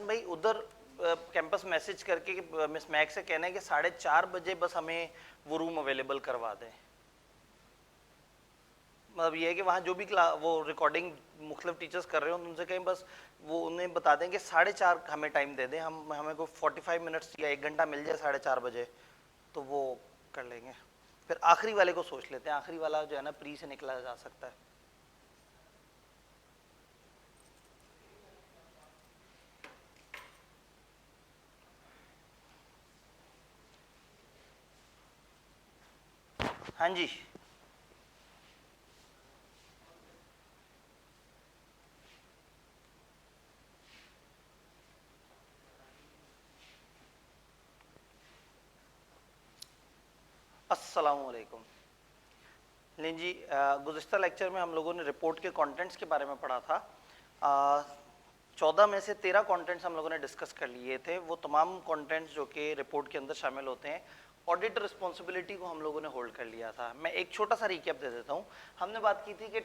حسن بھائی ادھر campus message کر کے مس میک سے کہنا ہے کہ 4:30 بجے بس ہمیں وہ روم اویلیبل کروا دیں. مطلب یہ ہے کہ وہاں جو بھی وہ ریکارڈنگ مختلف ٹیچرز کر رہے ہوں ان سے کہیں بس وہ انہیں بتا دیں کہ 4:30 ہمیں ٹائم دے دیں, ہمیں کوئی 45 منٹس یا 1 گھنٹہ مل جائے 4:30 بجے تو وہ کر لیں گے. پھر آخری والے کو سوچ لیتے ہیں, آخری والا جو ہے نا پری سے نکلا جا سکتا ہے. ہاں جی السلام علیکم. نہیں جی, گزشتہ لیکچر میں ہم لوگوں نے رپورٹ کے کانٹینٹس کے بارے میں پڑھا تھا. 14 میں سے 13 کانٹینٹس ہم لوگوں نے ڈسکس کر لیے تھے. وہ تمام کانٹینٹس جو کہ رپورٹ کے اندر شامل ہوتے ہیں, آڈٹ رسپانسبلٹی کو ہم لوگوں نے ہولڈ کر لیا تھا. میں ایک چھوٹا سا ریکیپ دے دیتا ہوں. ہم نے بات کی تھی کہ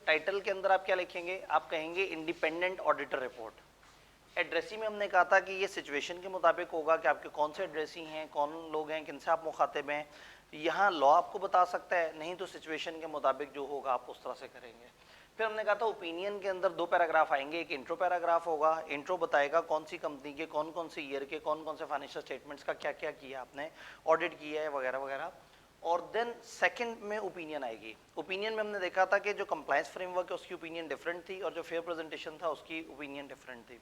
ٹائٹل کے اندر آپ کیا لکھیں گے, آپ کہیں گے انڈیپینڈنٹ آڈیٹر رپورٹ. ایڈریسی میں ہم نے کہا تھا کہ یہ سچویشن کے مطابق ہوگا کہ آپ کے کون سے ایڈریسی ہیں, کون لوگ ہیں, کن سے آپ مخاطب ہیں. یہاں لا آپ کو بتا سکتا ہے, نہیں تو سچویشن کے مطابق جو ہوگا آپ اس طرح سے کریں گے. پھر ہم نے کہا تھا اوپینین کے اندر 2 پیراگراف آئیں گے. ایک انٹرو پیراگراف ہوگا, انٹرو بتائے گا کون سی کمپنی کے کون سے ایئر کے کون سے فائنینشیل اسٹیٹمنٹس کا کیا کیا آپ نے آڈٹ کیا ہے وغیرہ وغیرہ. اور دین سیکنڈ میں اوپینین آئے گی. اوپینین میں ہم نے دیکھا تھا کہ جو کمپلائنس فریم ورک ہے اس کی اوپینین ڈفرینٹ تھی, اور جو فیئر پریزنٹیشن تھا اس کی اوپینین ڈفرینٹ تھی.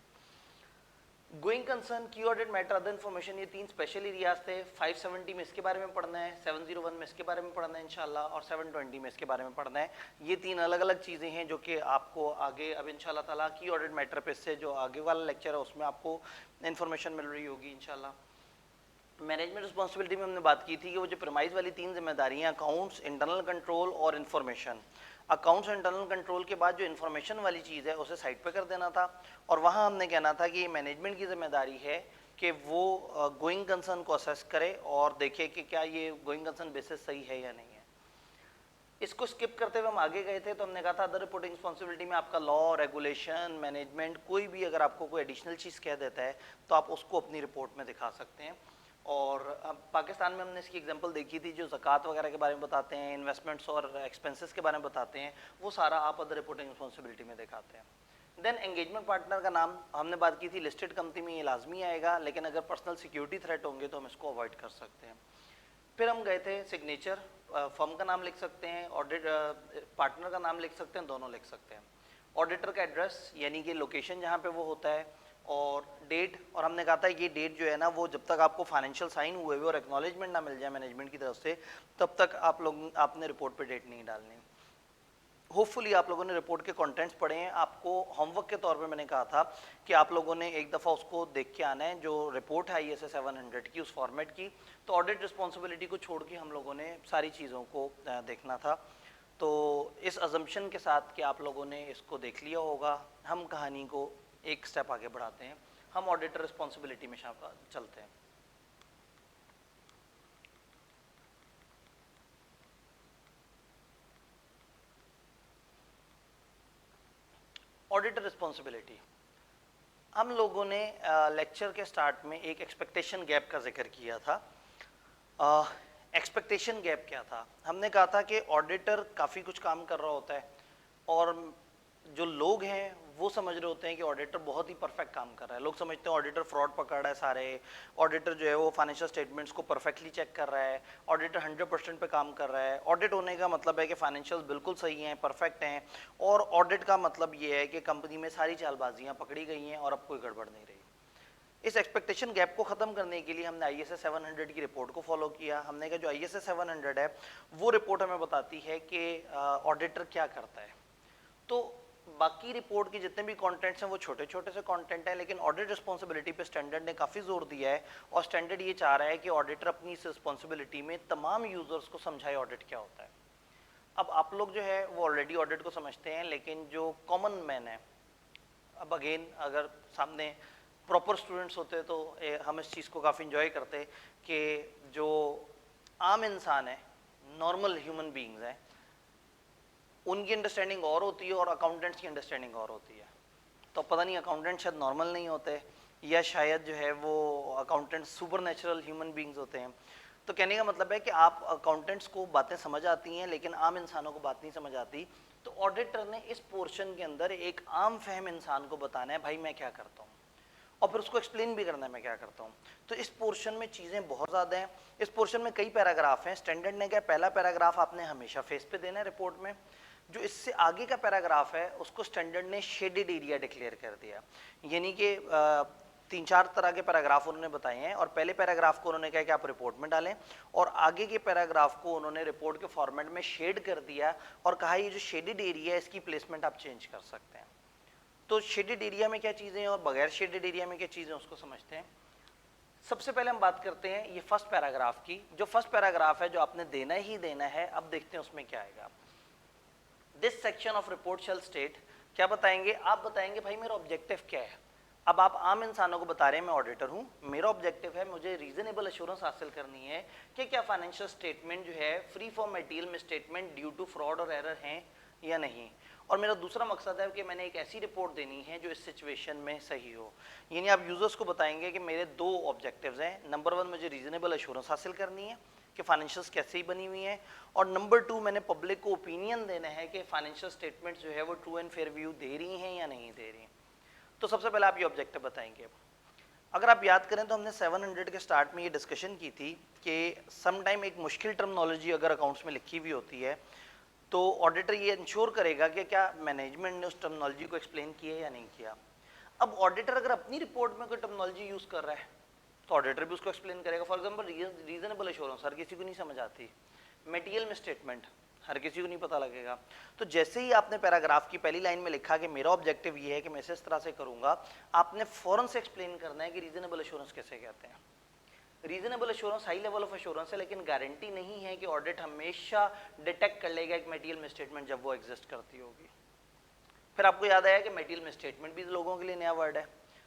گوئنگ کنسرن, کی آڈٹ میٹر, ادر انفارمیشن, یہ 3 اسپیشل ایریاز تھے. 570 میں اس کے بارے میں پڑھنا ہے, 701 میں اس کے بارے میں پڑھنا ہے انشاءاللہ, اور 720 میں اس کے بارے میں پڑھنا ہے. یہ 3 الگ الگ چیزیں ہیں جو کہ آپ کو آگے اب انشاءاللہ تعالیٰ کی آڈٹ میٹر پہ سے جو آگے والا لیکچر ہے اس میں آپ کو انفارمیشن مل رہی ہوگی انشاءاللہ. مینجمنٹ رسپانسبلٹی میں ہم نے بات کی تھی کہ وہ جو پرمائز والی 3 ذمہ داریاں, اکاؤنٹس, انٹرنل کنٹرول اور انفارمیشن. اکاؤنٹس اور انٹرنل کنٹرول کے بعد جو انفارمیشن والی چیز ہے اسے سائٹ پہ کر دینا تھا. اور وہاں ہم نے کہنا تھا کہ یہ مینجمنٹ کی ذمہ داری ہے کہ وہ گوئنگ کنسرن کو اسیس کرے اور دیکھے کہ کیا یہ گوئنگ کنسرن بیسس صحیح ہے یا نہیں ہے. اس کو اسکپ کرتے ہوئے ہم آگے گئے تھے تو ہم نے کہا تھا ادر رپورٹنگ رسپانسبلٹی میں آپ کا لا, ریگولیشن, مینجمنٹ, کوئی بھی اگر آپ کو کوئی ایڈیشنل چیز کہہ دیتا ہے تو آپ اس کو اپنی رپورٹ میں دکھا سکتے ہیں. اور پاکستان میں ہم نے اس کی ایگزامپل دیکھی تھی, جو زکوٰۃ وغیرہ کے بارے میں بتاتے ہیں, انویسٹمنٹس اور ایکسپنسز کے بارے میں بتاتے ہیں, وہ سارا آپ ادر رپورٹنگ رسپانسبلٹی میں دکھاتے ہیں. دین انگیجمنٹ پارٹنر کا نام ہم نے بات کی تھی, لسٹڈ کمپنی میں یہ لازمی آئے گا, لیکن اگر پرسنل سیکیورٹی تھریٹ ہوں گے تو ہم اس کو اوائڈ کر سکتے ہیں. پھر ہم گئے تھے سگنیچر, فرم کا نام لکھ سکتے ہیں, آڈٹ پارٹنر کا نام لکھ سکتے ہیں, دونوں لکھ سکتے ہیں. آڈیٹر کا ایڈریس یعنی کہ لوکیشن جہاں پہ وہ ہوتا ہے, اور ڈیٹ. اور ہم نے کہا تھا یہ ڈیٹ جو ہے نا وہ جب تک آپ کو فائنینشیل سائن ہوئے ہوئے اور ایکنالجمنٹ نہ مل جائے مینجمنٹ کی طرف سے تب تک آپ نے رپورٹ پہ ڈیٹ نہیں ڈالنی. ہوپ فلی آپ لوگوں نے رپورٹ کے کانٹینٹس پڑھے ہیں. آپ کو ہوم ورک کے طور پہ میں نے کہا تھا کہ آپ لوگوں نے ایک دفعہ اس کو دیکھ کے آنا ہے, جو رپورٹ ہے ISA 700 کی اس فارمیٹ کی. تو آڈٹ رسپانسبلٹی کو چھوڑ کے ہم لوگوں نے ساری چیزوں کو دیکھنا تھا. تو اس ازمپشن کے ساتھ کہ آپ لوگوں نے اس کو دیکھ لیا ہوگا, ہم کہانی کو ایک سٹیپ آگے بڑھاتے ہیں. ہم آڈیٹر رسپانسبلٹی میں چلتے ہیں. آڈیٹر رسپانسبلٹی, ہم لوگوں نے لیکچر کے سٹارٹ میں ایک ایکسپیکٹیشن گیپ کا ذکر کیا تھا. ایکسپیکٹیشن گیپ کیا تھا؟ ہم نے کہا تھا کہ آڈیٹر کافی کچھ کام کر رہا ہوتا ہے, اور جو لوگ ہیں وہ سمجھ رہے ہوتے ہیں کہ آڈیٹر بہت ہی پرفیکٹ کام کر رہا ہے. لوگ سمجھتے ہیں آڈیٹر فراڈ پکڑ رہا ہے سارے, آڈیٹر جو ہے وہ فائنینشیل اسٹیٹمنٹس کو پرفیکٹلی چیک کر رہا ہے, آڈیٹر 100% پہ کام کر رہا ہے. آڈٹ ہونے کا مطلب ہے کہ فائنینشیل بالکل صحیح ہیں, پرفیکٹ ہیں, اور آڈٹ کا مطلب یہ ہے کہ کمپنی میں ساری چال بازیاں پکڑی گئی ہیں اور اب کوئی گڑبڑ نہیں رہی. اس ایکسپیکٹیشن گیپ کو ختم کرنے کے لیے ہم نے ISA 700 کی رپورٹ کو فالو کیا. ہم نے کہا جو ISA 700 ہے وہ رپورٹ ہمیں بتاتی ہے کہ آڈیٹر کیا کرتا ہے. تو باقی رپورٹ کے جتنے بھی کانٹینٹس ہیں وہ چھوٹے چھوٹے سے کانٹینٹ ہیں, لیکن آڈٹ رسپانسبلٹی پہ اسٹینڈرڈ نے کافی زور دیا ہے, اور اسٹینڈرڈ یہ چاہ رہا ہے کہ آڈیٹر اپنی اس رسپانسبلٹی میں تمام یوزرز کو سمجھائے آڈٹ کیا ہوتا ہے. اب آپ لوگ جو ہے وہ آلریڈی آڈٹ کو سمجھتے ہیں, لیکن جو کامن مین ہے, اب اگین اگر سامنے پراپر اسٹوڈنٹس ہوتے تو ہم اس چیز کو کافی انجوائے کرتے کہ جو عام انسان ہے, نارمل ہیومن بینگز ہیں, ان کی انڈرسٹینڈنگ اور ہوتی ہے اور اکاؤنٹنٹس کی انڈرسٹینڈنگ اور ہوتی ہے. تو پتہ نہیں اکاؤنٹنٹ شاید نارمل نہیں ہوتے, یا شاید جو ہے وہ accountant super natural human beings ہوتے ہیں. تو کہنے کا مطلب ہے کہ آپ اکاؤنٹنٹس کو باتیں سمجھ آتی ہیں لیکن عام انسانوں کو بات نہیں سمجھ آتی. تو آڈیٹر نے اس پورشن کے اندر ایک عام فہم انسان کو بتانا ہے بھائی میں کیا کرتا ہوں, اور پھر اس کو ایکسپلین بھی کرنا ہے میں کیا کرتا ہوں. تو اس پورشن میں چیزیں بہت زیادہ ہیں. اس پورشن میں کئی پیراگراف ہیں. اسٹینڈرڈ نے کیا, پہلا پیراگراف آپ نے ہمیشہ فیس پہ دینا ہے رپورٹ میں. جو اس سے آگے کا پیراگراف ہے اس کو اسٹینڈرڈ نے شیڈڈ ایریا ڈکلیئر کر دیا, یعنی کہ 3-4 طرح کے پیراگراف انہوں نے بتائے ہیں, اور پہلے پیراگراف کو انہوں نے کہا کہ آپ رپورٹ میں ڈالیں, اور آگے کے پیراگراف کو انہوں نے رپورٹ کے فارمیٹ میں شیڈ کر دیا اور کہا یہ جو شیڈڈ ایریا ہے اس کی پلیسمنٹ آپ چینج کر سکتے ہیں. تو شیڈڈ ایریا میں کیا چیزیں ہیں اور بغیر شیڈڈ ایریا میں کیا چیزیں اس کو سمجھتے ہیں. سب سے پہلے ہم بات کرتے ہیں یہ فرسٹ پیراگراف کی. جو فرسٹ پیراگراف ہے جو آپ نے دینا ہی دینا ہے, اب دیکھتے ہیں اس میں کیا آئے گا. This section of report shall state, کیا بتائیں گے آپ, بتائیں گے بھائی میرا آبجیکٹو کیا ہے. اب آپ عام انسانوں کو بتا رہے ہیں میں آڈیٹر ہوں, میرا آبجیکٹو ہے مجھے ریزنیبل ایشورنس حاصل کرنی ہے کہ کیا فائنینشیل اسٹیٹمنٹ جو ہے فری فرام میٹیریل میں اسٹیٹمنٹ ڈیو ٹو فراڈ اور ایرر ہیں یا نہیں. اور میرا دوسرا مقصد ہے کہ میں نے ایک ایسی رپورٹ دینی ہے جو اس سچویشن میں صحیح ہو. یعنی آپ یوزرس کو بتائیں گے کہ میرے 2 آبجیکٹیوز ہیں. نمبر 1 مجھے ریزنیبل ایشورنس حاصل کرنی ہے کہ فائنینشیلس کیسے ہی بنی ہوئی ہیں, اور نمبر 2 میں نے پبلک کو اوپینین دینا ہے کہ فائنینشیل اسٹیٹمنٹ جو ہے وہ ٹرو اینڈ فیئر ویو دے رہی ہیں یا نہیں دے رہی ہیں. تو سب سے پہلے آپ یہ آبجیکٹو بتائیں گے. اگر آپ یاد کریں تو ہم نے 700 کے سٹارٹ میں یہ ڈسکشن کی تھی کہ سم ٹائم ایک مشکل ٹرمنالوجی اگر اکاؤنٹس میں لکھی ہوئی ہوتی ہے تو آڈیٹر یہ انشور کرے گا کہ کیا مینجمنٹ نے اس ٹرمنالوجی کو ایکسپلین کیا ہے یا نہیں کیا. اب آڈیٹر اگر اپنی رپورٹ میں کوئی ٹرمنالوجی یوز کر رہا ہے تو آڈیٹر بھی اس کو ایکسپلین کرے گا. فار ایگزامپل ریزنیبل ایشورنس ہر کسی کو نہیں سمجھ آتی, میٹیریل میں اسٹیٹمنٹ ہر کسی کو نہیں پتہ لگے گا. تو جیسے ہی آپ نے پیراگراف کی پہلی لائن میں لکھا کہ میرا آبجیکٹیو یہ ہے کہ میں اس طرح سے کروں گا, آپ نے فوراً سے ایکسپلین کرنا ہے کہ ریزنیبل ایشورنس کیسے کہتے ہیں. Reasonable assurance high level of assurance ہے, لیکن گارنٹی نہیں ہے کہ آڈٹ ہمیشہ ڈیٹیکٹ کر لے گا ایک میٹیریل میں اسٹیٹمنٹ جب وہ ایگزسٹ کرتی ہوگی. پھر آپ کو یاد آیا کہ میٹیریل میں اسٹیٹمنٹ بھی لوگوں کے لیے نیا ورڈ ہے.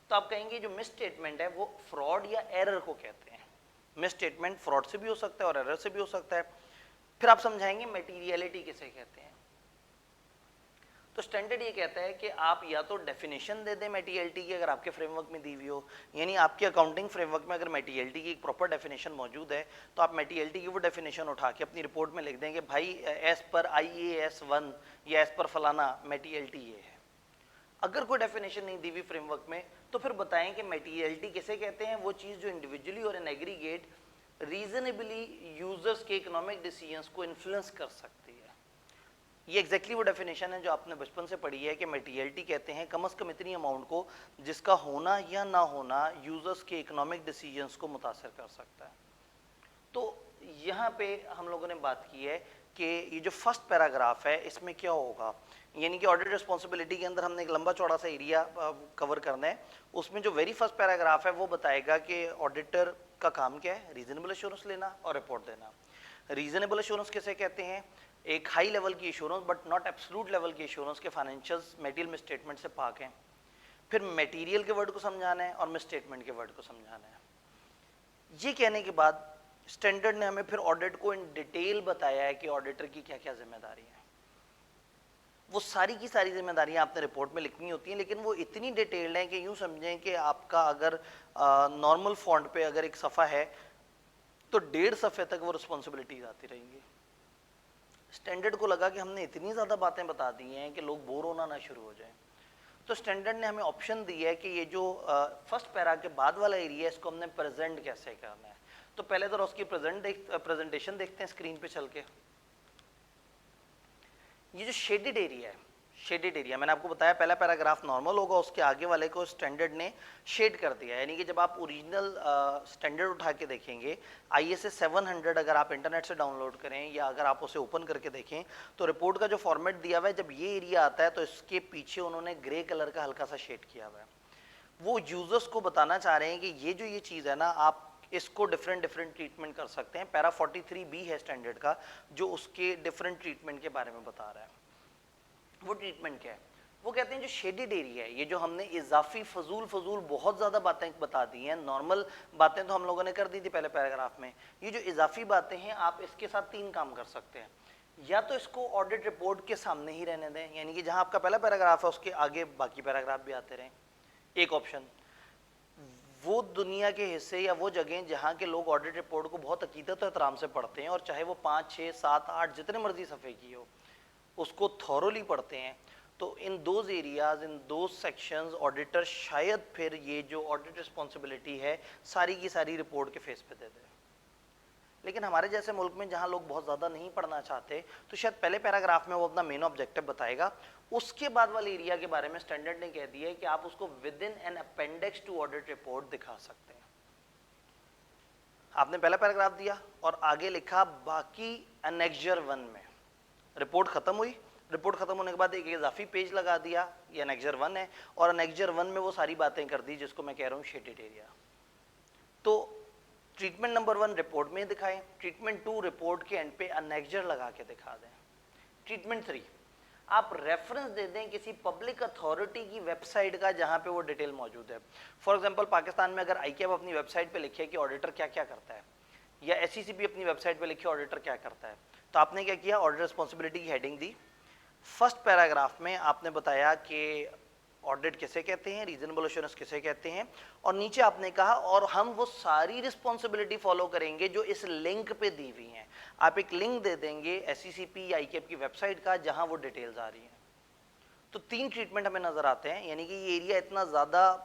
تو آپ کہیں گے جو مس اسٹیٹمنٹ ہے وہ فراڈ یا ایرر کو کہتے ہیں. مس اسٹیٹمنٹ فراڈ سے بھی ہو سکتا ہے اور ایرر سے بھی ہو سکتا ہے. پھر آپ سمجھائیں گے میٹیریلٹی کسے کہتے ہیں. تو اسٹینڈرڈ یہ کہتا ہے کہ آپ یا تو ڈیفینیشن دے دیں میٹیریلٹی کی اگر آپ کے فریم ورک میں دی ہوئی ہو, یعنی آپ کے اکاؤنٹنگ فریم ورک میں اگر میٹیریلٹی کی ایک پراپر ڈیفینیشن موجود ہے تو آپ میٹیریلٹی کی وہ ڈیفینیشن اٹھا کے اپنی رپورٹ میں لکھ دیں کہ بھائی ایز پر IAS 1 یا ایز پر فلانا میٹیریلٹی یہ ہے. اگر کوئی ڈیفینیشن نہیں دی ہوئی فریم ورک میں تو پھر بتائیں کہ میٹیریلٹی کیسے کہتے ہیں. وہ چیز جو انڈیویجولی اور ان ایگریگیٹ ریزنیبلی یوزرس کے اکنامک ڈیسیژنس کو انفلوئنس کر سکتی ہے. یہ ایگزیکٹلی وہ ڈیفینیشن ہے جو آپ نے بچپن سے پڑھی ہے کہ میٹیریلٹی کہتے ہیں کم از کم اتنی اماؤنٹ کو جس کا ہونا یا نہ ہونا یوزرس کے اکنامک ڈیسیژنس کو متاثر کر سکتا ہے. تو یہاں پہ ہم لوگوں نے بات کی ہے کہ یہ جو فرسٹ پیراگراف ہے اس میں کیا ہوگا, یعنی کہ آڈیٹ رسپانسبلٹی کے اندر ہم نے ایک لمبا چوڑا سا ایریا کور کرنا ہے. اس میں جو ویری فرسٹ پیراگراف ہے وہ بتائے گا کہ آڈیٹر کا کام کیا ہے, ریزنیبل ایشورنس لینا اور رپورٹ دینا. ریزنیبل ایشورنس کیسے کہتے ہیں, ایک ہائی لیول کی assurance but not absolute level کی ایشورنس کے فائنینشیلس میٹیریل میں اسٹیٹمنٹ سے پاک ہیں. پھر میٹیریل کے ورڈ کو سمجھانا ہے اور میں اسٹیٹمنٹ کے ورڈ کو سمجھانا ہے. یہ کہنے کے بعد اسٹینڈرڈ نے ہمیں پھر آڈٹ کو ان ڈیٹیل بتایا ہے کہ آڈیٹر کی کیا کیا ذمہ داری ہیں. وہ ساری کی ساری ذمہ داریاں آپ نے رپورٹ میں لکھنی ہوتی ہیں, لیکن وہ اتنی ڈیٹیلڈ ہیں کہ یوں سمجھیں کہ آپ کا اگر نارمل فونٹ پہ اگر ایک صفحہ ہے تو 1.5 صفحے تک وہ رسپانسبلٹیز آتی رہیں گی. اسٹینڈرڈ کو لگا کہ ہم نے اتنی زیادہ باتیں بتا دی ہیں کہ لوگ بور ہونا نہ شروع ہو جائیں. تو اسٹینڈرڈ نے ہمیں آپشن دی ہے کہ یہ جو فرسٹ پیرا کے بعد والا ایریا ہے اس کو ہم نے پریزنٹ کیسے کرنا ہے. تو پہلے ذرا اس کی پریزنٹیشن دیکھتے ہیں اسکرین پہ چل کے. یہ جو شیڈڈ ایریا ہے, شیڈڈ ایریا میں نے آپ کو بتایا پہلا پیراگراف نارمل ہوگا, اس کے آگے والے کو اسٹینڈرڈ نے شیڈ کر دیا. یعنی کہ جب آپ اوریجنل اسٹینڈرڈ اٹھا کے دیکھیں گے ISA 700 اگر آپ انٹرنیٹ سے ڈاؤن لوڈ کریں یا اگر آپ اسے اوپن کر کے دیکھیں تو رپورٹ کا جو فارمیٹ دیا ہوا ہے جب یہ ایریا آتا ہے تو اس کے پیچھے انہوں نے گرے کلر کا ہلکا سا شیڈ کیا ہوا ہے. وہ یوزرس کو بتانا چاہ رہے ہیں کہ یہ جو یہ چیز ہے نا آپ اس کو ڈفرینٹ ٹریٹمنٹ کر سکتے ہیں. پیرا 43B ہے اسٹینڈرڈ کا جو اس کے ڈفرینٹ ٹریٹمنٹ کے بارے میں بتا رہا ہے. وہ ٹریٹمنٹ کیا ہے, وہ کہتے ہیں جو شیڈڈ ایریا ہے, یہ جو ہم نے اضافی فضول بہت زیادہ باتیں بتا دی ہیں, نارمل باتیں تو ہم لوگوں نے کر دی تھی پہلے پیراگراف میں, یہ جو اضافی باتیں ہیں آپ اس کے ساتھ 3 کام کر سکتے ہیں. یا تو اس کو آڈٹ رپورٹ کے سامنے ہی رہنے دیں, یعنی کہ جہاں آپ کا پہلا پیراگراف ہے اس کے آگے باقی پیراگراف بھی آتے رہیں, ایک آپشن. دنیا کے حصے یا وہ جگہیں جہاں کے لوگ آڈٹ رپورٹ کو بہت عقیدت و احترام سے پڑھتے ہیں، اور چاہے وہ 5 6 7 8 جتنے مرضی صفحے کی ہو اس کو تھورولی پڑھتے ہیں، تو in those areas, in those sections auditor شاید پھر یہ جو آڈٹ رسپانسبلٹی ہے ساری کی ساری رپورٹ کے فیس پہ دے دے۔ لیکن ہمارے جیسے ملک میں جہاں لوگ بہت زیادہ نہیں پڑھنا چاہتے تو شاید پہلے پیراگراف میں وہ اپنا مین آبجیکٹو بتائے گا، اس کے بعد والے ایریا کے بارے میں اسٹینڈرڈ نے کہہ دیا ہے کہ آپ اس کو with in an appendix to audit report دکھا سکتے ہیں۔ آپ نے پہلا پیراگراف دیا اور آگے لکھا باقی انیکزر 1 میں رپورٹ ختم ہوئی، رپورٹ ختم ہونے کے بعد ایک اضافی پیج لگا دیا، یہ انیکزر 1 ہے، اور انیکزر 1 میں وہ ساری باتیں کر دی جس کو میں کہہ رہا ہوں شیڈڈ ایریا۔ تو ٹریٹمنٹ نمبر 1 رپورٹ میں دکھائیں، ٹریٹمنٹ 2 رپورٹ کے اینڈ پہ انیکزر لگا کے دکھا دیں۔ ٹریٹمنٹ 3 آپ ریفرنس دے دیں کسی پبلک اتھارٹی کی ویب سائٹ کا جہاں پہ وہ ڈیٹیل موجود ہے۔ فار ایگزامپل پاکستان میں اگر آئی کیپ اپنی ویب سائٹ پہ لکھے کہ آڈیٹر کیا کیا کرتا ہے، یا ایس سی سی بھی اپنی ویب سائٹ پہ لکھے آڈیٹر کیا کرتا ہے، تو آپ نے کیا کیا، آڈٹ رسپانسبلٹی کی ہیڈنگ دی۔ فرسٹ پیراگراف میں آپ نے بتایا کہ آڈٹ کسے کہتے ہیں، ریزنیبل ایشورنس کسے کہتے ہیں، اور نیچے آپ نے کہا اور ہم وہ ساری رسپانسبلٹی فالو کریں گے جو اس لنک پہ دی ہوئی ہیں۔ آپ ایک لنک دے دیں گے ایس سی سی پی یا آئی کیپ کی ویب سائٹ کا جہاں وہ ڈیٹیلز آ رہی ہیں۔ تو 3 ٹریٹمنٹ ہمیں نظر آتے ہیں، یعنی کہ یہ ایریا اتنا زیادہ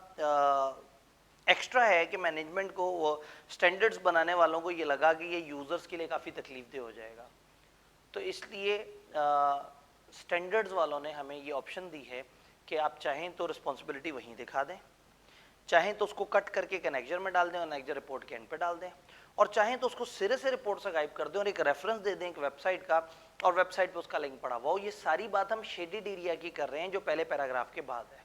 ایکسٹرا ہے کہ مینجمنٹ کو، وہ اسٹینڈرڈز بنانے والوں کو یہ لگا کہ یہ یوزرز کے لیے کافی تکلیف دہ ہو جائے گا، تو اس لیے اسٹینڈرڈز والوں نے ہمیں یہ آپشن دی ہے کہ آپ چاہیں تو رسپانسبلٹی وہیں دکھا دیں، چاہیں تو اس کو کٹ کر کے ایک انیکزر میں ڈال دیں اور انیکزر رپورٹ کے اینڈ پہ ڈال دیں، اور چاہیں تو اس کو سرے سے رپورٹ سے غائب کر دیں اور ایک ریفرنس دے دیں ایک ویب سائٹ کا، اور ویب سائٹ پہ اس کا لنک پڑا ہوا ہو۔ یہ ساری بات ہم شیڈڈ ایریا کی کر رہے ہیں جو پہلے پیراگراف کے بعد ہے۔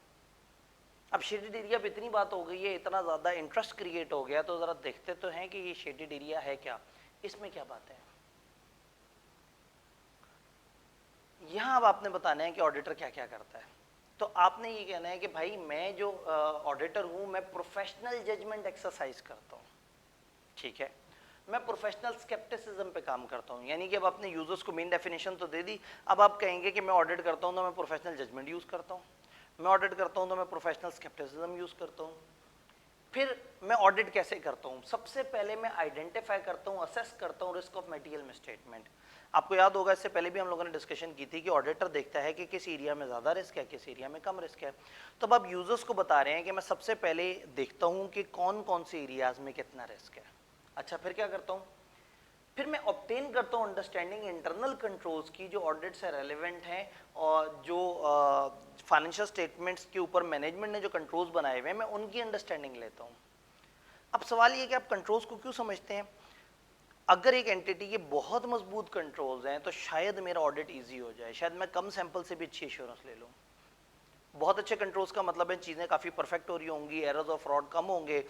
اب شیڈڈ ایریا پہ اتنی بات ہو گئی ہے، اتنا زیادہ انٹرسٹ کریٹ ہو گیا، تو ذرا دیکھتے تو ہیں کہ یہ شیڈڈ ایریا ہے کیا، اس میں کیا بات ہے۔ یہاں اب آپ نے بتانا ہے کہ آڈیٹر کیا کیا کرتا ہے، تو آپ نے یہ کہنا ہے کہ بھائی میں جو آڈیٹر ہوں میں پروفیشنل ججمنٹ ایکسرسائز کرتا ہوں، ٹھیک ہے، میں پروفیشنل اسکیپٹسزم پہ کام کرتا ہوں، یعنی کہ اب آپ نے یوزرز کو مین ڈیفینیشن تو دے دی، اب آپ کہیں گے کہ میں آڈٹ کرتا ہوں تو میں پروفیشنل ججمنٹ یوز کرتا ہوں، میں آڈٹ کرتا ہوں تو میں پروفیشنل اسکیپٹسزم یوز کرتا ہوں۔ پھر میں آڈٹ کیسے کرتا ہوں؟ سب سے پہلے میں آئیڈینٹیفائی کرتا ہوں، اسیس کرتا ہوں رسک آف میٹیریل مسٹیٹمنٹ۔ آپ کو یاد ہوگا اس سے پہلے بھی ہم لوگوں نے ڈسکشن کی تھی کہ آڈیٹر دیکھتا ہے کہ کس ایریا میں زیادہ رسک ہے، کس ایریا میں کم رسک ہے۔ تو اب آپ یوزرز کو بتا رہے ہیں کہ میں سب سے پہلے دیکھتا ہوں کہ کون کون سے ایریاز میں کتنا رسک ہے۔ اچھا پھر کیا کرتا ہوں؟ پھر میں obtain کرتا ہوں انڈرسٹینڈنگ انٹرنل کنٹرولز کی جو آڈٹ سے ریلیونٹ ہیں، اور جو فائنینشیل اسٹیٹمنٹس کے اوپر مینجمنٹ نے جو کنٹرولز بنائے ہوئے ہیں میں ان کی انڈرسٹینڈنگ لیتا ہوں۔ اب سوال یہ کہ آپ کنٹرولز کو کیوں سمجھتے ہیں؟ اگر ایک اینٹیٹی کے بہت مضبوط کنٹرولز ہیں تو شاید میرا آڈٹ ایزی ہو جائے، شاید میں کم سیمپل سے بھی اچھی ایشورنس لے لوں۔ بہت اچھے کنٹرولز کا مطلب ہے چیزیں کافی پرفیکٹ ہو رہی ہوں گی، ایررز اور فراڈ کم ہوں گے،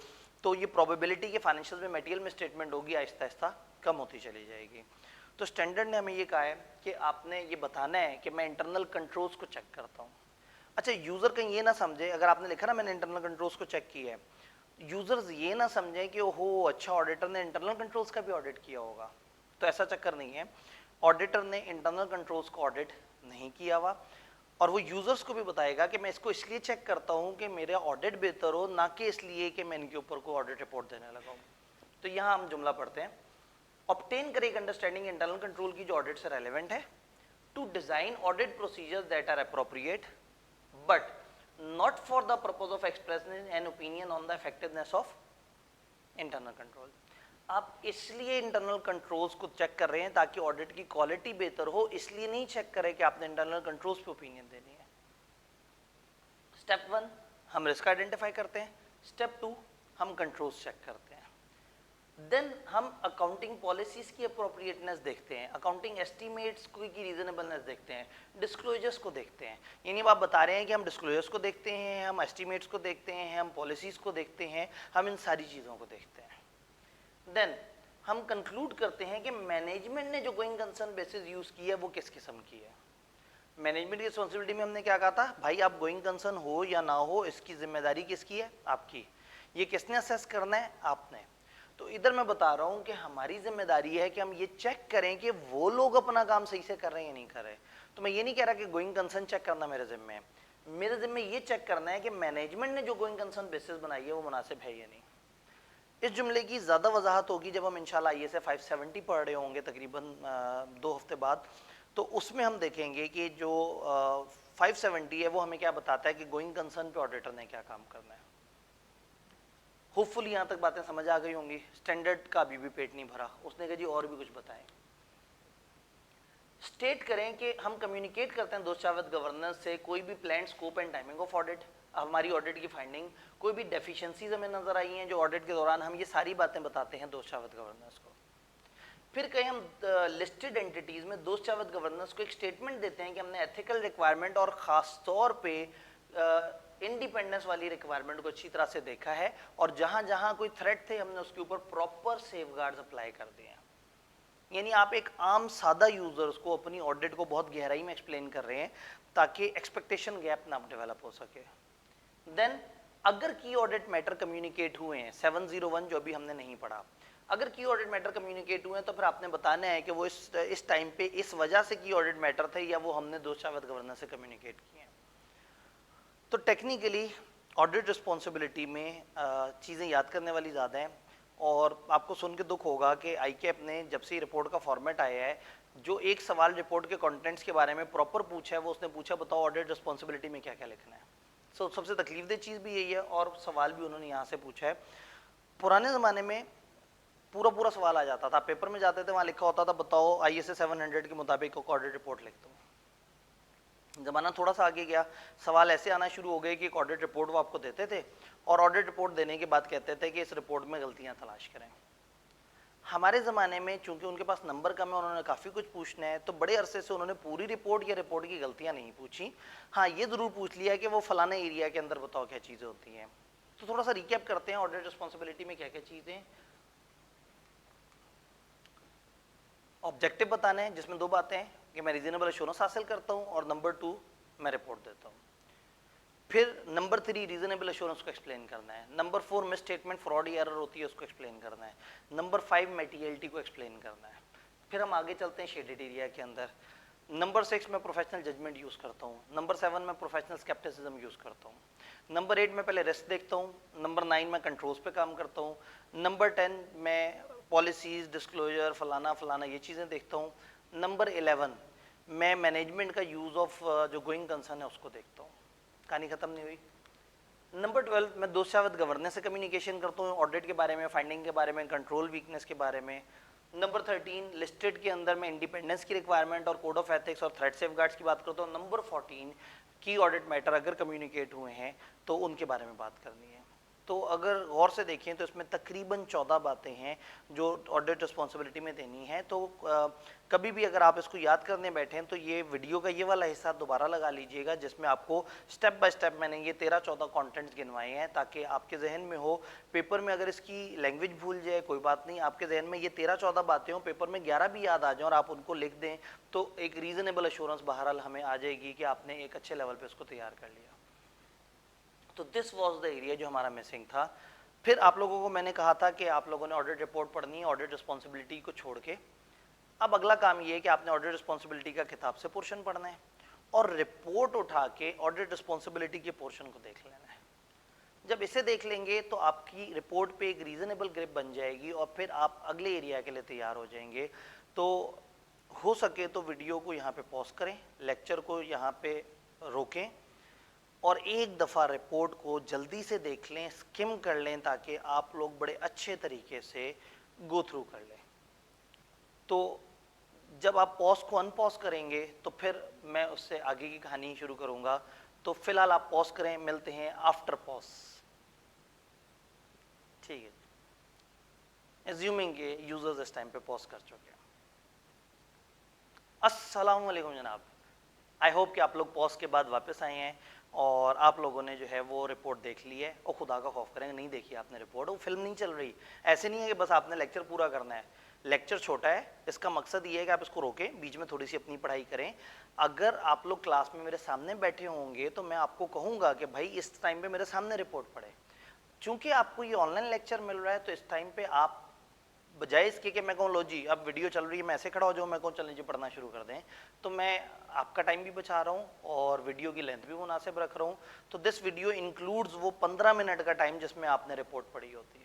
تو یہ پروبیبلٹی کہ فائنینشیل میں میٹیریل میں اسٹیٹمنٹ ہوگی آہستہ آہستہ کم ہوتی چلی جائے گی۔ تو اسٹینڈرڈ نے ہمیں یہ کہا ہے کہ آپ نے یہ بتانا ہے کہ میں انٹرنل کنٹرولز کو چیک کرتا ہوں۔ اچھا یوزر کہیں یہ نہ سمجھے، اگر آپ نے لکھا نا میں نے انٹرنل کنٹرولز کو چیک کیا ہے، یوزرز یہ نہ سمجھیں کہ اوہو اچھا آڈیٹر نے انٹرنل کنٹرولز کا بھی آڈٹ کیا ہوگا، تو ایسا چکر نہیں ہے۔ آڈیٹر نے انٹرنل کنٹرولز کو آڈٹ نہیں کیا ہوا، اور وہ یوزرز کو بھی بتائے گا کہ میں اس کو اس لیے چیک کرتا ہوں کہ میرا آڈٹ بہتر ہو، نہ کہ اس لیے کہ میں ان کے اوپر کو آڈٹ رپورٹ دینے لگا ہوں۔ تو یہاں ہم جملہ پڑھتے ہیں، obtain کرے ایک انڈرسٹینڈنگ انٹرنل کنٹرول کی جو آڈٹ سے ریلیونٹ ہے، to design audit procedures that are appropriate but not for the purpose of expressing an opinion on the effectiveness of internal control۔ آپ اس لیے انٹرنل کنٹرولز کو چیک کر رہے ہیں تاکہ آڈٹ کی کوالٹی بہتر ہو، اس لیے نہیں چیک کرے کہ آپ نے انٹرنل کنٹرولز پہ اوپینین دینی ہے۔ اسٹیپ 1 ہم رسک آئیڈینٹیفائی کرتے ہیں، اسٹیپ 2 ہم کنٹرولز چیک کرتے ہیں، دین ہم اکاؤنٹنگ پالیسیز کی اپروپریٹنس دیکھتے ہیں، اکاؤنٹنگ ایسٹیمیٹس کی ریزنیبلنس دیکھتے ہیں، ڈسکلوجرس کو دیکھتے ہیں۔ یعنی اب آپ بتا رہے ہیں کہ ہم ڈسکلوجرس کو دیکھتے ہیں، ہم ایسٹیمیٹس کو دیکھتے ہیں، ہم پالیسیز کو دیکھتے ہیں، ہم ان ساری چیزوں کو دیکھتے ہیں۔ دین ہم کنکلوڈ کرتے ہیں کہ مینجمنٹ نے جو گوئنگ کنسرن بیسز یوز کی ہے وہ کس قسم کی ہے۔ مینجمنٹ کی رسپانسبلٹی میں ہم نے کیا کہا تھا، بھائی آپ گوئنگ کنسرن ہو یا نہ ہو اس کی ذمہ داری کس کی ہے، آپ کی۔ یہ کس نے اسیس کرنا ہے، آپ نے۔ تو ادھر میں بتا رہا ہوں کہ ہماری ذمہ داری ہے کہ ہم یہ چیک کریں کہ وہ لوگ اپنا کام صحیح سے کر رہے ہیں یا نہیں کر رہے۔ تو میں یہ نہیں کہہ رہا کہ گوئنگ کنسرن چیک کرنا میرے ذمہ ہے، میرے ذمہ یہ چیک کرنا ہے کہ مینجمنٹ نے جو گوئنگ کنسرن بیسز بنائی ہے وہ مناسب ہے یا نہیں۔ اس جملے کی زیادہ وضاحت ہوگی جب ہم انشاءاللہ ISA 570 پڑھ رہے ہوں گے تقریباً 2 ہفتے بعد. تو اس میں ہم دیکھیں گے کہ جو 570 ہے وہ ہمیں کیا بتاتا ہے کہ گوئنگ کنسرن پہ آڈیٹر نے کیا کام کرنا ہے. ہوپ فلی یہاں تک باتیں سمجھ آ گئی ہوں گی. اسٹینڈرڈ کا ابھی بھی پیٹ نہیں بھرا, اس نے کہا جی اور بھی کچھ بتائیں. اسٹیٹ کریں کہ ہم کمیونیکیٹ کرتے ہیں دوست شاوت گورننس سے کوئی بھی plan scope and timing of audit, ہماری آڈٹ کی فائنڈنگ, کوئی بھی ڈیفیشنسیز ہمیں نظر آئی ہیں جو آڈٹ کے دوران, ہم یہ ساری باتیں بتاتے ہیں دوست شاوت گورننس کو. پھر کہیں ہم لسٹڈ اینٹیٹیز میں دوست شاوت گورننس کو ایک اسٹیٹمنٹ دیتے ہیں کہ ہم نے ایتھیکل ریکوائرمنٹ اور خاص طور پہ انڈیپینڈنس والی ریکوائرمنٹ کو اچھی طرح سے دیکھا ہے, اور جہاں جہاں کوئی تھریٹ تھے ہم نے اس کے اوپر پراپر سیف گارڈز اپلائی کر دیے ہیں. یعنی آپ ایک عام سادہ یوزرز کو اپنی آڈٹ کو بہت گہرائی میں ایکسپلین کر رہے ہیں تاکہ ایکسپیکٹیشن گیپ نہ ڈیولپ ہو سکے. دین اگر کی آڈٹ میٹر کمیونیکیٹ ہوئے ہیں 701 جو ابھی ہم نے نہیں پڑھا, اگر کی آڈٹ میٹر کمیونیکیٹ ہوئے ہیں تو پھر آپ نے بتانا ہے کہ وہ اس ٹائم پہ اس وجہ سے کی آڈٹ میٹر تھے یا وہ ہم نے دوست شاوت گورننس سے کمیونیکیٹ کیے ہیں. تو ٹیکنیکلی آڈٹ رسپانسبلٹی میں چیزیں یاد کرنے والی زیادہ ہیں, اور آپ کو سن کے دکھ ہوگا کہ آئی کیپ نے جب سے رپورٹ کا فارمیٹ آیا ہے جو ایک سوال رپورٹ کے کنٹینٹس کے بارے میں پراپر پوچھا ہے وہ اس نے پوچھا بتاؤ آڈٹ رسپانسبلٹی میں کیا کیا لکھنا ہے. سب سے تکلیف دہ چیز بھی یہی ہے, اور سوال بھی انہوں نے یہاں سے پوچھا ہے. پرانے زمانے میں پورا سوال آ جاتا تھا, پیپر میں جاتے تھے وہاں لکھا ہوتا تھا بتاؤ ISA 700 کے مطابق آڈٹ رپورٹ لکھ دو. زمانہ تھوڑا سا آگے گیا, سوال ایسے آنا شروع ہو گئے کہ ایک آڈٹ رپورٹ وہ آپ کو دیتے تھے اور آڈٹ رپورٹ دینے کے بعد کہتے تھے کہ اس رپورٹ میں غلطیاں تلاش کریں. ہمارے زمانے میں چونکہ ان کے پاس نمبر کم ہے, انہوں نے کافی کچھ پوچھنا ہے, تو بڑے عرصے سے انہوں نے پوری رپورٹ یا رپورٹ کی غلطیاں نہیں پوچھی. ہاں یہ ضرور پوچھ لیا کہ وہ فلانا ایریا کے اندر بتاؤ کیا چیزیں ہوتی ہیں. تو تھوڑا سا ریکیپ کرتے ہیں آڈٹ رسپانسبلٹی میں کیا کیا چیزیں. آبجیکٹو بتانا ہے جس میں 2 باتیں ہیں کہ میں ریزنیبل ایشورنس حاصل کرتا ہوں, اور نمبر 2 میں رپورٹ دیتا ہوں. پھر نمبر 3 ریزنیبل ایشورنس کو ایکسپلین کرنا ہے. نمبر 4 مس اسٹیٹمنٹ فراڈ یا ایرر ہوتی ہے اس کو ایکسپلین کرنا ہے. نمبر 5 میٹیریلٹی کو ایکسپلین کرنا ہے. پھر ہم آگے چلتے ہیں شیڈڈ ایریا کے اندر. نمبر 6 میں پروفیشنل ججمنٹ یوز کرتا ہوں. نمبر 7 میں پروفیشنل اسکیپٹسزم یوز کرتا ہوں. نمبر 8 میں پہلے رسک دیکھتا ہوں. نمبر 9 میں کنٹرولز پہ کام کرتا ہوں. نمبر 10 میں پالیسیز ڈسکلوجر فلانا یہ چیزیں دیکھتا ہوں. نمبر 11 میں مینجمنٹ کا یوز آف جو گوئنگ کنسرن ہے اس کو دیکھتا ہوں. کہانی ختم نہیں ہوئی. نمبر 12 میں دوست شاوت گورننس سے کمیونیکیشن کرتا ہوں آڈٹ کے بارے میں, فائنڈنگ کے بارے میں, کنٹرول ویکنس کے بارے میں. نمبر 13 لسٹڈ کے اندر میں انڈیپینڈنس کی ریکوائرمنٹ اور کوڈ آف ایتھکس اور تھریٹ سیف گارڈز کی بات کرتا ہوں. نمبر 14 کی آڈٹ میٹر اگر کمیونیکیٹ ہوئے ہیں تو ان کے بارے میں بات کرنی ہے. تو اگر غور سے دیکھیں تو اس میں تقریباً 14 باتیں ہیں جو آڈٹ رسپانسبلٹی میں دینی ہے. تو کبھی بھی اگر آپ اس کو یاد کرنے بیٹھیں تو یہ ویڈیو کا یہ والا حصہ دوبارہ لگا لیجئے گا جس میں آپ کو سٹیپ بائی سٹیپ میں نے یہ 13-14 کانٹینٹس گنوائے ہیں تاکہ آپ کے ذہن میں ہو. پیپر میں اگر اس کی لینگویج بھول جائے کوئی بات نہیں, آپ کے ذہن میں یہ 13-14 باتیں ہوں, پیپر میں 11 بھی یاد آ جائیں اور آپ ان کو لکھ دیں تو ایک ریزنیبل ایشورنس بہرحال ہمیں آ جائے گی کہ آپ نے ایک اچھے لیول پہ اس کو تیار کر لیا. تو دس واز دا ایریا جو ہمارا مسنگ تھا. پھر آپ لوگوں کو میں نے کہا تھا کہ آپ لوگوں نے آڈٹ رپورٹ پڑھنی ہے آڈٹ رسپانسبلٹی کو چھوڑ کے. اب اگلا کام یہ ہے کہ آپ نے آڈٹ رسپانسبلٹی کا کتاب سے پورشن پڑھنا ہے اور رپورٹ اٹھا کے آڈٹ رسپانسبلٹی کے پورشن کو دیکھ لینا ہے. جب اسے دیکھ لیں گے تو آپ کی رپورٹ پہ ایک ریزنیبل گرپ بن جائے گی اور پھر آپ اگلے ایریا کے لیے تیار ہو جائیں گے. تو ہو سکے تو ویڈیو کو یہاں پہ پاز کریں, لیکچر کو یہاں پہ روکیں اور ایک دفعہ رپورٹ کو جلدی سے دیکھ لیں, سکم کر لیں تاکہ آپ لوگ بڑے اچھے طریقے سے گو تھرو کر لیں. تو جب آپ پاز کو ان پاز کریں گے تو پھر میں اس سے آگے کی کہانی شروع کروں گا. تو فی الحال آپ پاز کریں, ملتے ہیں آفٹر پاز. ٹھیک ہے, ایزیومنگ کہ یوزرز اس ٹائم پہ پاز کر چکے ہیں. السلام علیکم جناب, آئی ہوپ کہ آپ لوگ پاز کے بعد واپس آئے ہیں اور آپ لوگوں نے جو ہے وہ رپورٹ دیکھ لی ہے. اور خدا کا خوف کریں گے نہیں دیکھی آپ نے رپورٹ, وہ فلم نہیں چل رہی. ایسے نہیں ہے کہ بس آپ نے لیکچر پورا کرنا ہے. لیکچر چھوٹا ہے, اس کا مقصد یہ ہے کہ آپ اس کو روکیں, بیچ میں تھوڑی سی اپنی پڑھائی کریں. اگر آپ لوگ کلاس میں میرے سامنے بیٹھے ہوں گے تو میں آپ کو کہوں گا کہ بھائی اس ٹائم پہ میرے سامنے رپورٹ پڑھے. چونکہ آپ کو یہ آن لائن لیکچر مل رہا ہے تو اس ٹائم پہ آپ بجائے اس کے کہ میں کہوں لو جی اب ویڈیو چل رہی ہے میں ایسے کھڑا ہو جاؤں, میں کہوں چلیں جی پڑھنا شروع کر دیں, تو میں آپ کا ٹائم بھی بچا رہا ہوں اور ویڈیو کی لینتھ بھی مناسب رکھ رہا ہوں. تو دس ویڈیو انکلوڈز وہ 15 منٹ کا ٹائم جس میں آپ نے رپورٹ پڑھی ہوتی ہے.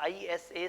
ISA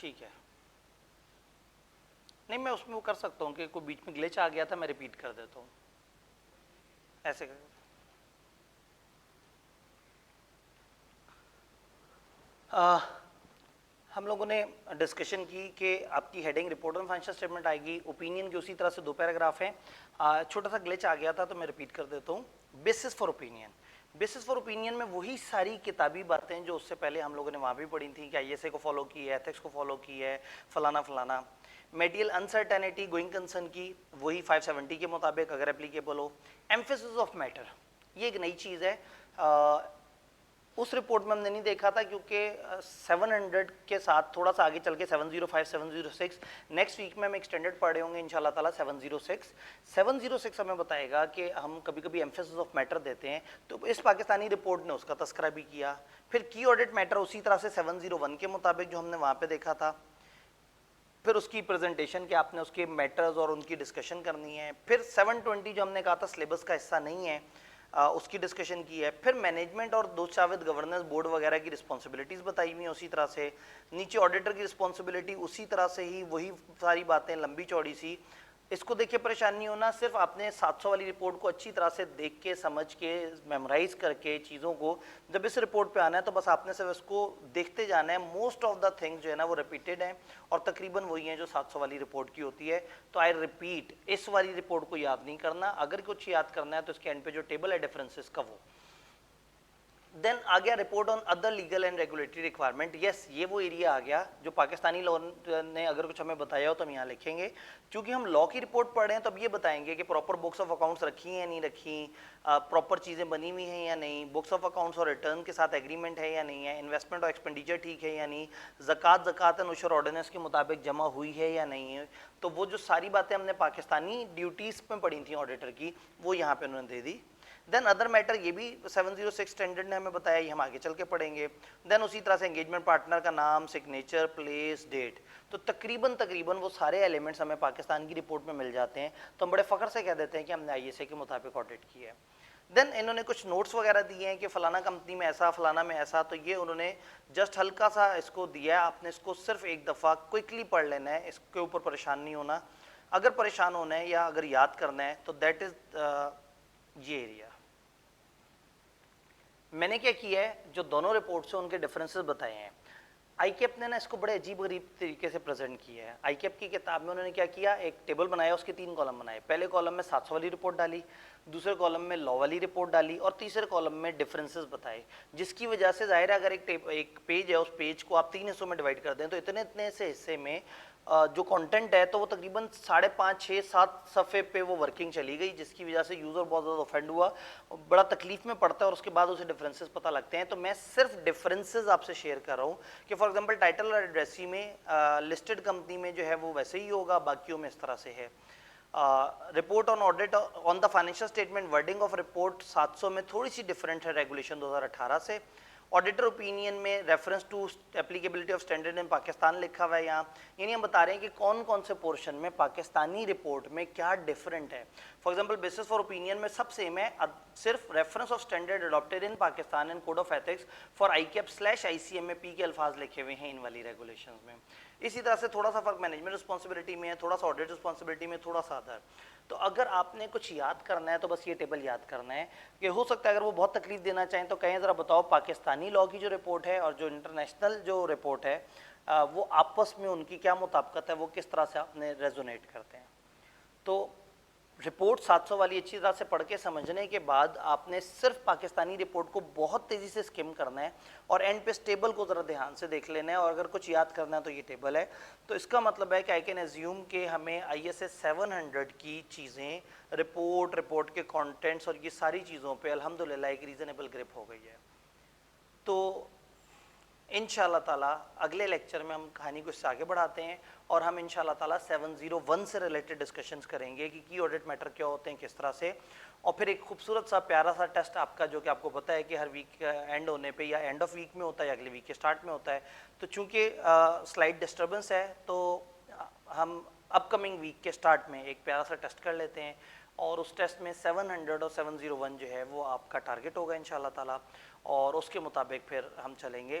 ٹھیک ہے, نہیں میں اس میں وہ کر سکتا ہوں کہ کوئی بیچ میں گلچ آ گیا تھا, میں ریپیٹ کر دیتا ہوں ایسے کر. ہم لوگوں نے ڈسکشن کی کہ آپ کی heading report on financial statement آئے گی, اوپینین کی اسی طرح سے 2 پیراگراف ہیں. چھوٹا سا گلچ آ گیا تھا تو میں ریپیٹ کر دیتا ہوں. Basis for opinion, basis for opinion میں وہی ساری کتابی باتیں جو اس سے پہلے ہم لوگوں نے وہاں بھی پڑھی تھیں کہ آئی ایس اے کو فالو کی ہے, ایتھکس کو فالو کی ہے, فلانا فلانا. میٹیریل انسرٹینٹی گوئنگ کنسرن کی وہی 570 کے مطابق اگر applicable who. Emphasis of matter یہ ایک نئی چیز ہے, اس رپورٹ میں ہم نے نہیں دیکھا تھا کیونکہ 700 کے ساتھ تھوڑا سا آگے چل کے 705 706 نیکسٹ ویک میں ہم ایکسٹینڈڈ پڑھے ہوں گے انشاءاللہ تعالیٰ. 706 ہمیں بتائے گا کہ ہم کبھی کبھی ایمفیسس آف میٹر دیتے ہیں, تو اس پاکستانی رپورٹ نے اس کا تذکرہ بھی کیا. پھر کی آڈٹ میٹر اسی طرح سے 701 کے مطابق جو ہم نے وہاں پہ دیکھا تھا, پھر اس کی پریزنٹیشن کہ آپ نے اس کے میٹرز اور ان کی ڈسکشن کرنی ہے. پھر 720 جو ہم نے کہا تھا سلیبس کا حصہ نہیں ہے, اس کی ڈسکشن کی ہے. پھر مینجمنٹ اور دوشاوت گورننس بورڈ وغیرہ کی رسپانسبلٹیز بتائی ہوئی ہیں اسی طرح سے. نیچے آڈیٹر کی رسپانسبلٹی اسی طرح سے ہی وہی ساری باتیں لمبی چوڑی سی. اس کو دیکھ کے پریشان نہیں ہونا, صرف آپ نے 700 والی رپورٹ کو اچھی طرح سے دیکھ کے سمجھ کے میمورائز کر کے چیزوں کو جب اس رپورٹ پہ آنا ہے تو بس آپ نے صرف اس کو دیکھتے جانا ہے. موسٹ آف دا تھنگز جو ہے نا وہ ریپیٹیڈ ہیں اور تقریباً وہی ہیں جو 700 والی رپورٹ کی ہوتی ہے. تو آئی ریپیٹ, اس والی رپورٹ کو یاد نہیں کرنا, اگر کچھ یاد کرنا ہے تو اس کے اینڈ پہ جو ٹیبل ہے ڈفرینسز کا وہ. دین آ گیا report on other legal and regulatory requirement. Yes, یہ وہ ایریا آ گیا جو پاکستانی لاء نے اگر کچھ ہمیں بتایا ہو تو ہم یہاں لکھیں گے. چونکہ ہم لاء کی رپورٹ پڑھ رہے ہیں تو اب یہ بتائیں گے کہ پراپر بکس آف اکاؤنٹس رکھی ہیں یا نہیں رکھی, پراپر چیزیں بنی ہوئی ہیں یا نہیں, بکس آف اکاؤنٹس اور ریٹرن کے ساتھ ایگریمنٹ ہے یا نہیں ہے, انویسٹمنٹ اور ایکسپینڈیچر ٹھیک ہے یا نہیں, زکوٰۃ اینڈ عشر آرڈیننس کے مطابق جمع ہوئی ہے یا نہیں ہے. تو وہ جو ساری باتیں ہم نے پاکستانی ڈیوٹیز میں پڑھی تھیں آڈیٹر کی, وہ یہاں پہ انہوں نے دے دی. دین ادر میٹر, یہ بھی 706 اسٹینڈرڈ نے ہمیں بتایا, یہ ہم آگے چل کے پڑھیں گے. دین اسی طرح سے انگیجمنٹ پارٹنر کا نام, سگنیچر, پلیس, ڈیٹ. تو تقریباً وہ سارے ایلیمنٹس ہمیں پاکستان کی رپورٹ میں مل جاتے ہیں, تو ہم بڑے فخر سے کہہ دیتے ہیں کہ ہم نے آئی ایس اے کے مطابق آڈٹ کیا ہے. دین انہوں نے کچھ نوٹس وغیرہ دیے ہیں کہ فلانا کمپنی میں ایسا, فلانا میں ایسا, تو یہ انہوں نے جسٹ ہلکا سا اس کو دیا ہے, آپ نے اس کو صرف ایک دفعہ کوئکلی پڑھ لینا ہے, اس کے اوپر پریشان نہیں ہونا. اگر پریشان ہونا ہے یا اگر یاد کرنا ہے تو دیٹ از یہ ایریا. میں نے کیا کیا ہے, جو دونوں رپورٹس ہیں ان کے ڈفرینسز بتائے ہیں. آئی کیپ نے نا اس کو بڑے عجیب غریب طریقے سے پریزنٹ کیا ہے. آئی کیپ کی کتاب میں انہوں نے کیا کیا, ایک ٹیبل بنایا, اس کے 3 کالم بنائے. پہلے کالم میں 700 والی رپورٹ ڈالی, دوسرے کالم میں لاء والی رپورٹ ڈالی, اور تیسرے کالم میں ڈفرینسز بتائے. جس کی وجہ سے ظاہر ہے اگر ایک پیج ہے, اس پیج کو آپ 3 حصوں میں ڈیوائڈ کر دیں تو اتنے سے حصے میں جو کنٹینٹ ہے تو وہ تقریباً 5.5 6 7 صفحے پہ وہ ورکنگ چلی گئی, جس کی وجہ سے یوزر بہت زیادہ اوفینڈ ہوا, بڑا تکلیف میں پڑتا ہے, اور اس کے بعد اسے ڈفرینسز پتہ لگتے ہیں. تو میں صرف ڈفرینسز آپ سے شیئر کر رہا ہوں کہ فار ایگزامپل ٹائٹل اور ایڈریسی میں لسٹڈ کمپنی میں جو ہے وہ ویسے ہی ہوگا, باقیوں میں اس طرح سے ہے. Report on audit on the financial statement, wording of report 700 میں تھوڑی سی ڈفرینٹ ہے ریگولیشن 2018 سے. آڈیٹر اوپینین میں reference to applicability of standard in Pakistan لکھا ہوا ہے یہاں, یعنی ہم بتا رہے ہیں کہ کون سے پورشن میں پاکستانی رپورٹ میں کیا ڈفرینٹ ہے. For example basis for opinion میں سب سیم ہے, صرف reference of standard adopted in Pakistan and code of ethics for آئی کیپ/ICMA کے الفاظ لکھے ہوئے ہیں ان والی ریگولیشنز میں. اسی طرح سے تھوڑا سا فرق مینجمنٹ رسپانسبلٹی میں ہے, تھوڑا سا آڈٹ رسپانسبلٹی میں, تھوڑا سا ادر. تو اگر آپ نے کچھ یاد کرنا ہے تو بس یہ ٹیبل یاد کرنا ہے, کہ ہو سکتا ہے اگر وہ بہت تکلیف دینا چاہیں تو کہیں ذرا بتاؤ پاکستانی لاء کی جو رپورٹ ہے اور جو انٹرنیشنل جو رپورٹ ہے وہ آپس میں ان کی کیا مطابقت ہے, وہ کس طرح سے آپ نے ریزونیٹ کرتے ہیں. تو رپورٹ 700 والی اچھی طرح سے پڑھ کے سمجھنے کے بعد آپ نے صرف پاکستانی رپورٹ کو بہت تیزی سے سکم کرنا ہے, اور اینڈ پہ اس ٹیبل کو ذرا دھیان سے دیکھ لینا ہے, اور اگر کچھ یاد کرنا ہے تو یہ ٹیبل ہے. تو اس کا مطلب ہے کہ آئی کین ایزیوم کہ ہمیں ISA 700 کی چیزیں, رپورٹ کے کانٹینٹس اور یہ ساری چیزوں پہ الحمدللہ ایک ریزنیبل گرپ ہو گئی ہے. تو انشاءاللہ تعالیٰ اگلے لیکچر میں ہم کہانی کو اس سے آگے بڑھاتے ہیں, اور ہم انشاءاللہ تعالیٰ 701 سے ریلیٹڈ ڈسکشنز کریں گے کہ کی آڈٹ میٹر کیا ہوتے ہیں, کس طرح سے. اور پھر ایک خوبصورت سا پیارا سا ٹیسٹ آپ کا, جو کہ آپ کو پتہ ہے کہ ہر ویک اینڈ ہونے پہ یا اینڈ آف ویک میں ہوتا ہے یا اگلے ویک کے اسٹارٹ میں ہوتا ہے. تو چونکہ سلائٹ ڈسٹربنس ہے تو ہم اپ کمنگ ویک کے اسٹارٹ میں ایک پیارا سا ٹیسٹ کر لیتے ہیں, اور اس ٹیسٹ میں 700 اور 701 جو ہے وہ آپ کا ٹارگٹ ہوگا انشاءاللہ تعالیٰ, اور اس کے مطابق پھر ہم چلیں گے.